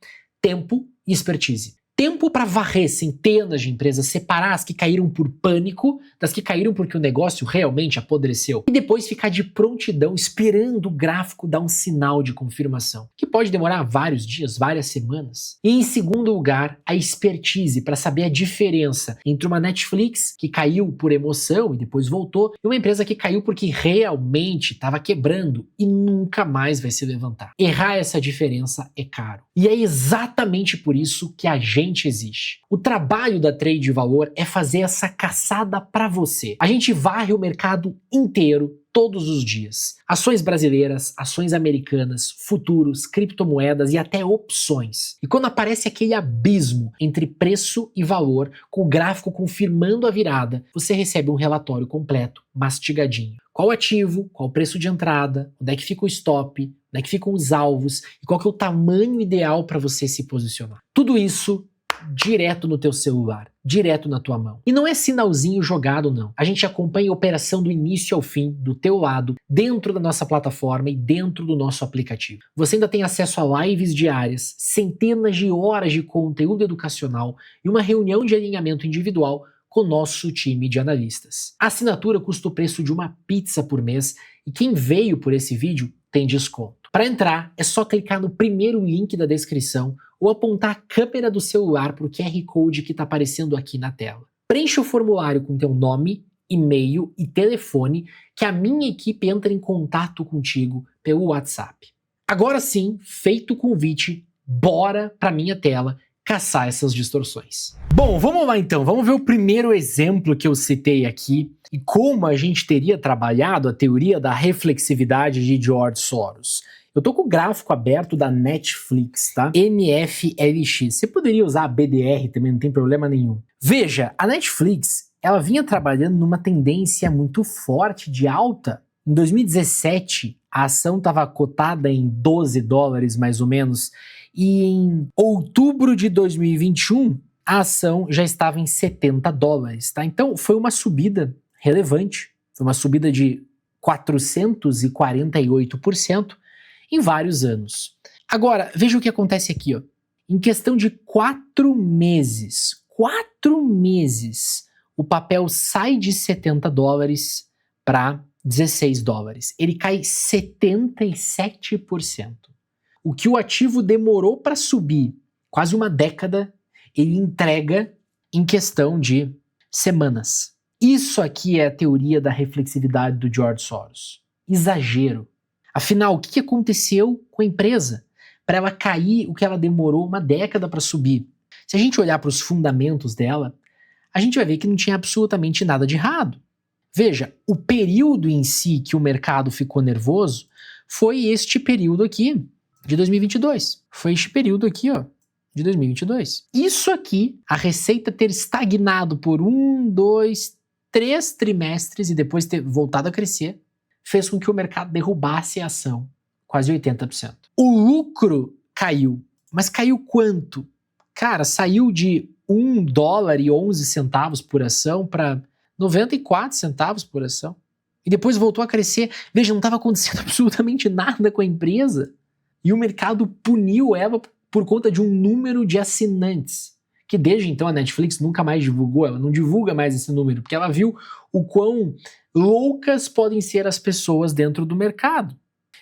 tempo e expertise. Tempo para varrer centenas de empresas, separar as que caíram por pânico das que caíram porque o negócio realmente apodreceu. E depois ficar de prontidão esperando o gráfico dar um sinal de confirmação, que pode demorar vários dias, várias semanas. E em segundo lugar, a expertise para saber a diferença entre uma Netflix que caiu por emoção e depois voltou e uma empresa que caiu porque realmente estava quebrando e nunca mais vai se levantar. Errar essa diferença é caro. E é exatamente por isso que a gente existe. O trabalho da Trade de Valor é fazer essa caçada para você. A gente varre o mercado inteiro todos os dias. Ações brasileiras, ações americanas, futuros, criptomoedas e até opções. E quando aparece aquele abismo entre preço e valor, com o gráfico confirmando a virada, você recebe um relatório completo, mastigadinho. Qual ativo, qual o preço de entrada, onde é que fica o stop, onde é que ficam os alvos e qual que é o tamanho ideal para você se posicionar. Tudo isso direto no teu celular, direto na tua mão. E não é sinalzinho jogado, não. A gente acompanha a operação do início ao fim, do teu lado, dentro da nossa plataforma e dentro do nosso aplicativo. Você ainda tem acesso a lives diárias, centenas de horas de conteúdo educacional e uma reunião de alinhamento individual com o nosso time de analistas. A assinatura custa o preço de uma pizza por mês e quem veio por esse vídeo tem desconto. Para entrar, é só clicar no primeiro link da descrição ou apontar a câmera do celular para o QR Code que está aparecendo aqui na tela. Preencha o formulário com teu nome, e-mail e telefone que a minha equipe entra em contato contigo pelo WhatsApp. Agora sim, feito o convite, bora para minha tela caçar essas distorções. Bom, vamos lá então, vamos ver o primeiro exemplo que eu citei aqui e como a gente teria trabalhado a teoria da reflexividade de George Soros. Eu tô com o gráfico aberto da Netflix, tá? NFLX. Você poderia usar a BDR também, não tem problema nenhum. Veja, a Netflix, ela vinha trabalhando numa tendência muito forte de alta. Em 2017, a ação estava cotada em $12 mais ou menos, e em outubro de 2021, a ação já estava em $70, tá? Então foi uma subida relevante, foi uma subida de 448% em vários anos. Agora, veja o que acontece aqui, ó. Em questão de 4 meses, o papel sai de $70 para $16. Ele cai 77%. O que o ativo demorou para subir quase uma década, ele entrega em questão de semanas. Isso aqui é a teoria da reflexividade do George Soros. Exagero. Afinal, o que aconteceu com a empresa para ela cair o que ela demorou uma década para subir? Se a gente olhar para os fundamentos dela, a gente vai ver que não tinha absolutamente nada de errado. Veja, o período em si que o mercado ficou nervoso foi este período aqui, de 2022. Foi este período aqui, ó, de 2022. Isso aqui, a receita ter estagnado por 1, 2, 3 trimestres e depois ter voltado a crescer, fez com que o mercado derrubasse a ação, quase 80%. O lucro caiu, mas caiu quanto? Cara, saiu de $1,11 por ação para 94 centavos por ação. E depois voltou a crescer. Veja, não estava acontecendo absolutamente nada com a empresa. E o mercado puniu ela por conta de um número de assinantes. Que desde então a Netflix nunca mais divulgou, ela não divulga mais esse número, porque ela viu o quão loucas podem ser as pessoas dentro do mercado.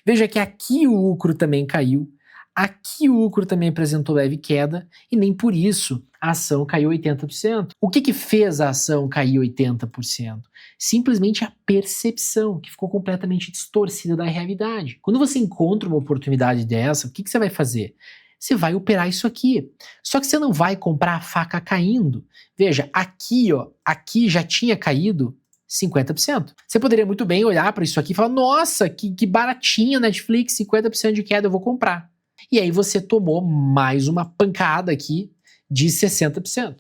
Veja que aqui o lucro também caiu, aqui o lucro também apresentou leve queda, e nem por isso a ação caiu 80%. O que fez a ação cair 80%? Simplesmente a percepção, que ficou completamente distorcida da realidade. Quando você encontra uma oportunidade dessa, o que você vai fazer? Você vai operar isso aqui. Só que você não vai comprar a faca caindo. Veja, aqui, ó, aqui já tinha caído 50%. Você poderia muito bem olhar para isso aqui e falar, nossa, que baratinho Netflix, 50% de queda, eu vou comprar. E aí você tomou mais uma pancada aqui de 60%.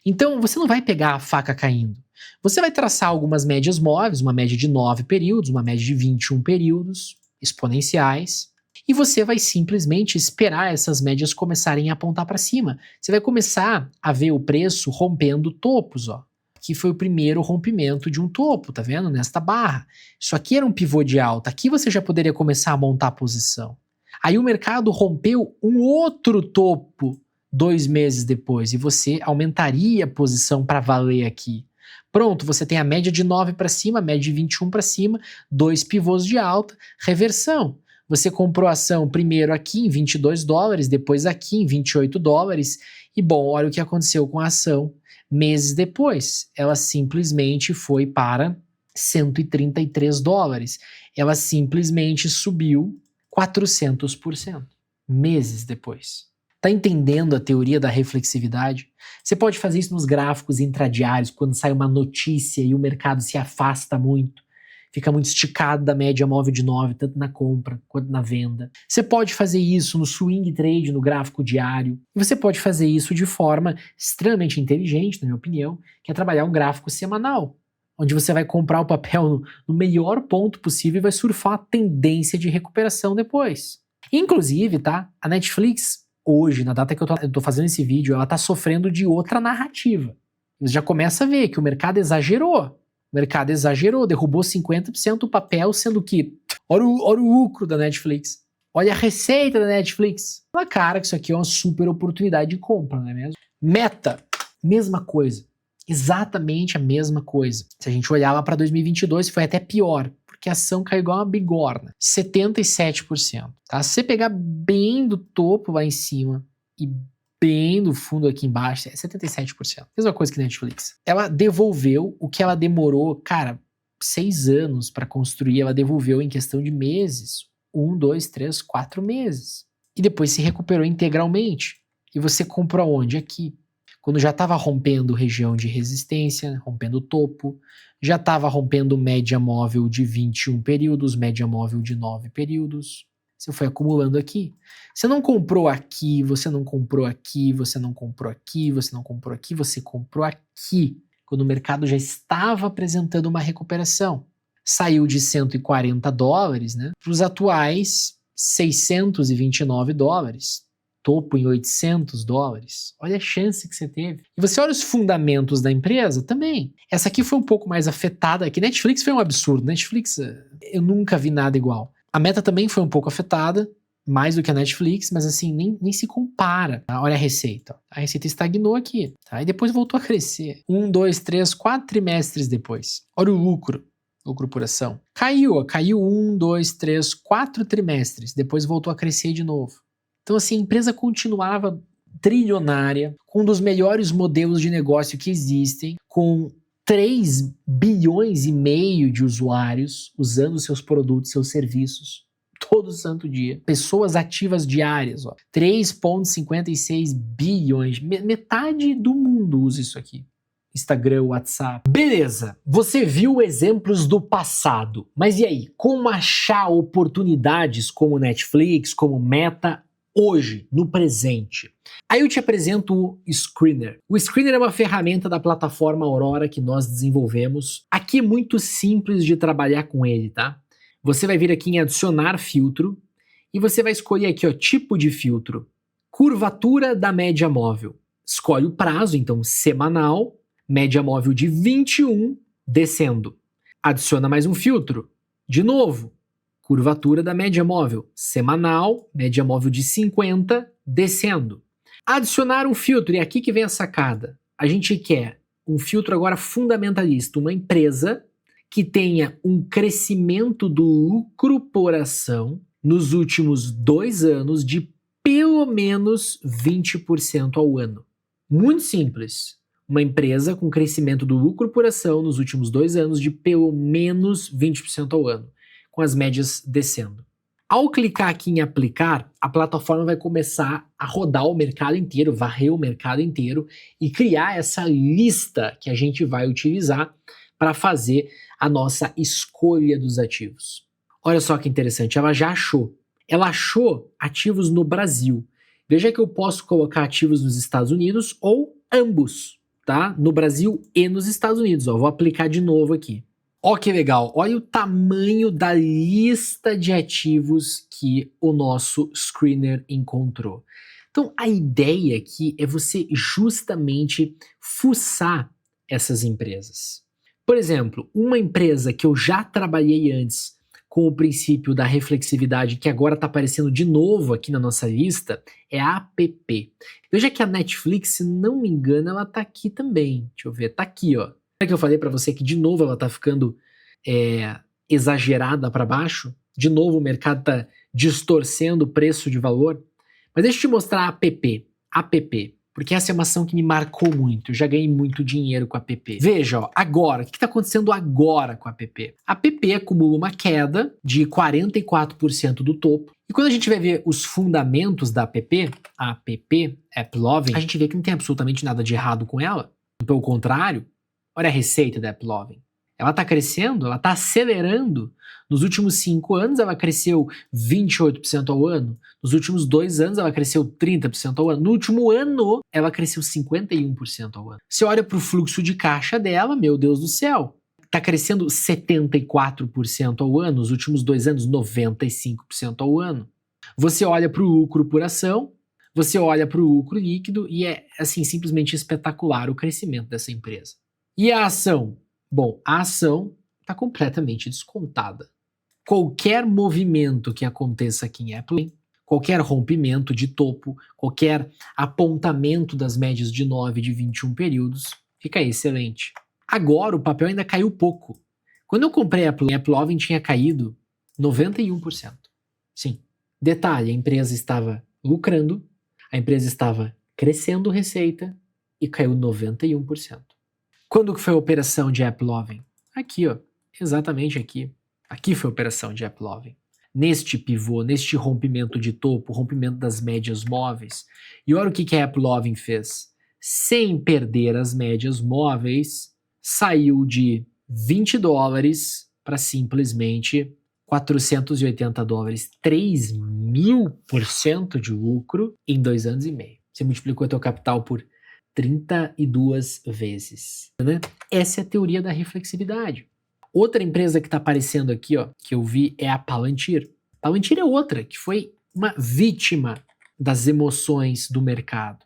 Então você não vai pegar a faca caindo. Você vai traçar algumas médias móveis, uma média de 9 períodos, uma média de 21 períodos exponenciais, e você vai simplesmente esperar essas médias começarem a apontar para cima. Você vai começar a ver o preço rompendo topos, ó. Aqui foi o primeiro rompimento de um topo, tá vendo? Nesta barra. Isso aqui era um pivô de alta. Aqui você já poderia começar a montar a posição. Aí o mercado rompeu um outro topo 2 meses depois e você aumentaria a posição para valer aqui. Pronto, você tem a média de 9 para cima, a média de 21 para cima, 2 pivôs de alta, reversão. Você comprou a ação primeiro aqui em $22, depois aqui em $28 e bom, olha o que aconteceu com a ação meses depois. Ela simplesmente foi para $133. Ela simplesmente subiu 400%, meses depois. Tá entendendo a teoria da reflexividade? Você pode fazer isso nos gráficos intradiários, quando sai uma notícia e o mercado se afasta muito, fica muito esticado da média móvel de 9, tanto na compra quanto na venda. Você pode fazer isso no swing trade, no gráfico diário. E você pode fazer isso de forma extremamente inteligente, na minha opinião, que é trabalhar um gráfico semanal, onde você vai comprar o papel no melhor ponto possível e vai surfar a tendência de recuperação depois. Inclusive, tá? A Netflix, hoje, na data que eu tô fazendo esse vídeo, ela tá sofrendo de outra narrativa. Você já começa a ver que o mercado exagerou. O mercado exagerou, derrubou 50% do papel, sendo que, olha o lucro da Netflix. Olha a receita da Netflix. Fala, cara, que isso aqui é uma super oportunidade de compra, não é mesmo? Meta, mesma coisa. Exatamente a mesma coisa. Se a gente olhar lá para 2022, foi até pior, porque a ação caiu igual uma bigorna. 77%. Tá? Se você pegar bem do topo lá em cima e bem no fundo aqui embaixo, é 77%. Mesma coisa que Netflix. Ela devolveu o que ela demorou, cara, 6 anos para construir, ela devolveu em questão de meses. 1, 2, 3, 4 meses. E depois se recuperou integralmente. E você comprou aonde? Aqui. Quando já estava rompendo região de resistência, rompendo topo, já estava rompendo média móvel de 21 períodos, média móvel de 9 períodos. Você foi acumulando aqui. Você não comprou aqui, você não comprou aqui, você não comprou aqui, você não comprou aqui, você comprou aqui. Quando o mercado já estava apresentando uma recuperação. Saiu de $140, né, para os atuais $629. Topo em $800. Olha a chance que você teve. E você olha os fundamentos da empresa também. Essa aqui foi um pouco mais afetada. Que Netflix foi um absurdo. Netflix, eu nunca vi nada igual. A Meta também foi um pouco afetada, mais do que a Netflix, mas assim, nem se compara. Olha a receita. A receita estagnou aqui, tá? E depois voltou a crescer. 1, 2, 3, 4 trimestres depois. Olha o lucro por ação. Caiu 1, 2, 3, 4 trimestres. Depois voltou a crescer de novo. Então, assim, a empresa continuava trilionária, com um dos melhores modelos de negócio que existem, com 3 bilhões e meio de usuários usando seus produtos, seus serviços, todo santo dia. Pessoas ativas diárias, 3,56 bilhões. Metade do mundo usa isso aqui. Instagram, WhatsApp. Beleza, você viu exemplos do passado, mas e aí? Como achar oportunidades como Netflix, como Meta, hoje, no presente? Aí eu te apresento o Screener. O Screener é uma ferramenta da plataforma Aurora que nós desenvolvemos. Aqui é muito simples de trabalhar com ele, tá? Você vai vir aqui em adicionar filtro e você vai escolher aqui, tipo de filtro. Curvatura da média móvel. Escolhe o prazo, então semanal, média móvel de 21, descendo. Adiciona mais um filtro. De novo, curvatura da média móvel, semanal, média móvel de 50, descendo. Adicionar um filtro, e é aqui que vem a sacada. A gente quer um filtro agora fundamentalista, uma empresa que tenha um crescimento do lucro por ação nos últimos 2 anos de pelo menos 20% ao ano. Muito simples. Uma empresa com crescimento do lucro por ação nos últimos 2 anos de pelo menos 20% ao ano, com as médias descendo. Ao clicar aqui em aplicar, a plataforma vai começar a rodar o mercado inteiro, varrer o mercado inteiro e criar essa lista que a gente vai utilizar para fazer a nossa escolha dos ativos. Olha só que interessante, ela já achou. Ela achou ativos no Brasil. Veja que eu posso colocar ativos nos Estados Unidos ou ambos, tá? No Brasil e nos Estados Unidos. Vou aplicar de novo aqui. Ó que legal, olha o tamanho da lista de ativos que o nosso screener encontrou. Então a ideia aqui é você justamente fuçar essas empresas. Por exemplo, uma empresa que eu já trabalhei antes com o princípio da reflexividade, que agora está aparecendo de novo aqui na nossa lista, é a APP. Veja que a Netflix, se não me engano, ela está aqui também. Deixa eu ver, está aqui, ó. Que eu falei para você que de novo ela tá ficando exagerada para baixo, de novo o mercado tá distorcendo o preço de valor, mas deixa eu te mostrar a APP, porque essa é uma ação que me marcou muito, eu já ganhei muito dinheiro com a APP. Veja, ó, agora, o que tá acontecendo agora com a APP? A APP acumula uma queda de 44% do topo, e quando a gente vai ver os fundamentos da APP, a APP, AppLovin, a gente vê que não tem absolutamente nada de errado com ela, pelo contrário. Olha a receita da AppLovin. Ela está crescendo, ela está acelerando. Nos últimos 5 anos, ela cresceu 28% ao ano. Nos últimos 2 anos, ela cresceu 30% ao ano. No último ano, ela cresceu 51% ao ano. Você olha para o fluxo de caixa dela, meu Deus do céu. Está crescendo 74% ao ano. Nos últimos 2 anos, 95% ao ano. Você olha para o lucro por ação, você olha para o lucro líquido e é assim simplesmente espetacular o crescimento dessa empresa. E a ação? Bom, a ação está completamente descontada. Qualquer movimento que aconteça aqui em Apple, qualquer rompimento de topo, qualquer apontamento das médias de 9 de 21 períodos, fica excelente. Agora o papel ainda caiu pouco. Quando eu comprei a AppLovin tinha caído 91%. Sim. Detalhe, a empresa estava lucrando, a empresa estava crescendo receita e caiu 91%. Quando que foi a operação de AppLovin? Aqui, ó, exatamente aqui. Aqui foi a operação de AppLovin. Neste pivô, neste rompimento de topo, rompimento das médias móveis. E olha o que a AppLovin fez. Sem perder as médias móveis, saiu de $20 para simplesmente $480. 3.000% de lucro em 2 anos e meio. Você multiplicou teu capital por 32 vezes. Né? Essa é a teoria da reflexividade. Outra empresa que está aparecendo aqui, ó, que eu vi, é a Palantir. Palantir é outra que foi uma vítima das emoções do mercado.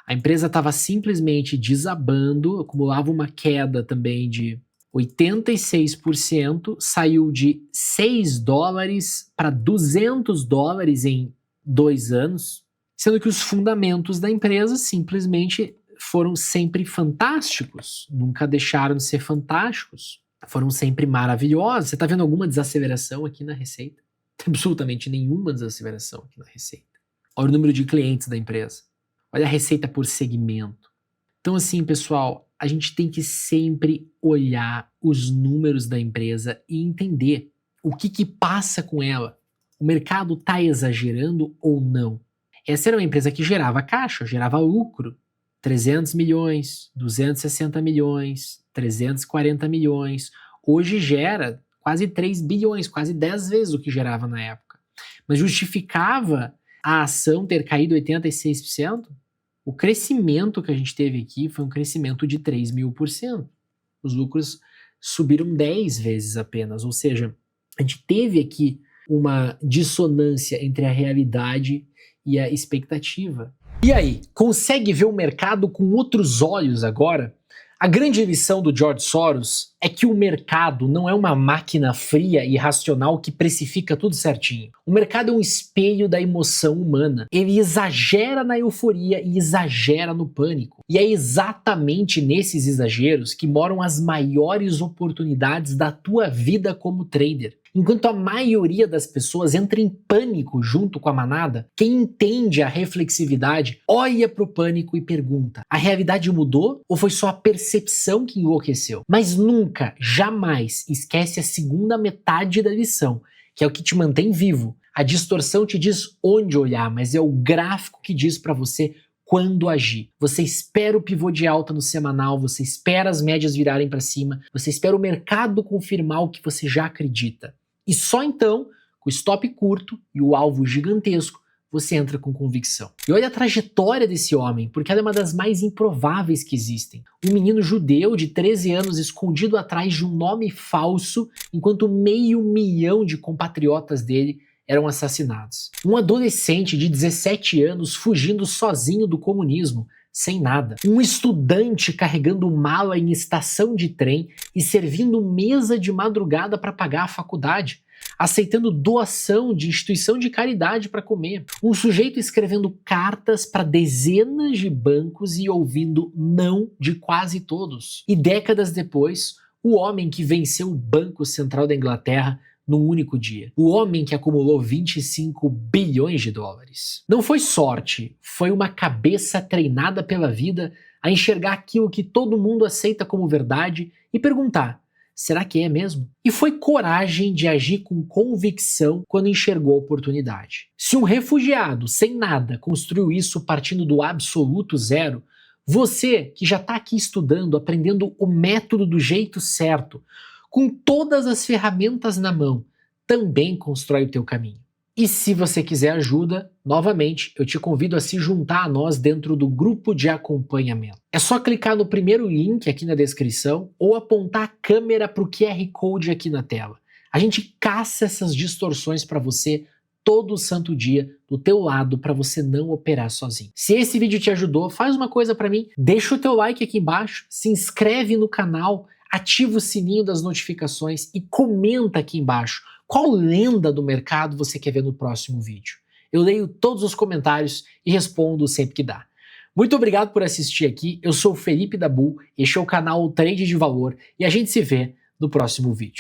A empresa estava simplesmente desabando, acumulava uma queda também de 86%, saiu de $6 para $200 em 2 anos, sendo que os fundamentos da empresa simplesmente foram sempre fantásticos, nunca deixaram de ser fantásticos, foram sempre maravilhosos. Você está vendo alguma desaceleração aqui na receita? Absolutamente nenhuma desaceleração aqui na receita. Olha o número de clientes da empresa. Olha a receita por segmento. Então assim, pessoal, a gente tem que sempre olhar os números da empresa e entender o que passa com ela. O mercado está exagerando ou não? Essa era uma empresa que gerava caixa, gerava lucro. 300 milhões, 260 milhões, 340 milhões. Hoje gera quase 3 bilhões, quase 10 vezes o que gerava na época. Mas justificava a ação ter caído 86%? O crescimento que a gente teve aqui foi um crescimento de 3.000%. Os lucros subiram 10 vezes apenas, ou seja, a gente teve aqui uma dissonância entre a realidade e a expectativa. E aí, consegue ver o mercado com outros olhos agora? A grande lição do George Soros é que o mercado não é uma máquina fria e racional que precifica tudo certinho. O mercado é um espelho da emoção humana. Ele exagera na euforia e exagera no pânico. E é exatamente nesses exageros que moram as maiores oportunidades da tua vida como trader. Enquanto a maioria das pessoas entra em pânico junto com a manada, quem entende a reflexividade olha para o pânico e pergunta: a realidade mudou ou foi só a percepção que enlouqueceu? Mas nunca, jamais esquece a segunda metade da lição, que é o que te mantém vivo. A distorção te diz onde olhar, mas é o gráfico que diz para você quando agir. Você espera o pivô de alta no semanal, você espera as médias virarem para cima, você espera o mercado confirmar o que você já acredita. E só então, com o stop curto e o alvo gigantesco, você entra com convicção. E olha a trajetória desse homem, porque ela é uma das mais improváveis que existem. Um menino judeu de 13 anos escondido atrás de um nome falso, enquanto 500 mil de compatriotas dele eram assassinados. Um adolescente de 17 anos fugindo sozinho do comunismo, sem nada. Um estudante carregando mala em estação de trem e servindo mesa de madrugada para pagar a faculdade, aceitando doação de instituição de caridade para comer. Um sujeito escrevendo cartas para dezenas de bancos e ouvindo não de quase todos. E décadas depois, o homem que venceu o Banco Central da Inglaterra num único dia. O homem que acumulou 25 bilhões de dólares. Não foi sorte, foi uma cabeça treinada pela vida a enxergar aquilo que todo mundo aceita como verdade e perguntar: será que é mesmo? E foi coragem de agir com convicção quando enxergou a oportunidade. Se um refugiado sem nada construiu isso partindo do absoluto zero, você que já está aqui estudando, aprendendo o método do jeito certo, com todas as ferramentas na mão, também constrói o teu caminho. E se você quiser ajuda, novamente, eu te convido a se juntar a nós dentro do grupo de acompanhamento. É só clicar no primeiro link aqui na descrição ou apontar a câmera para o QR Code aqui na tela. A gente caça essas distorções para você todo santo dia do teu lado para você não operar sozinho. Se esse vídeo te ajudou, faz uma coisa para mim, deixa o teu like aqui embaixo, se inscreve no canal, ativa o sininho das notificações e comenta aqui embaixo qual lenda do mercado você quer ver no próximo vídeo. Eu leio todos os comentários e respondo sempre que dá. Muito obrigado por assistir aqui, eu sou o Felipe da Bull, este é o canal Trade de Valor e a gente se vê no próximo vídeo.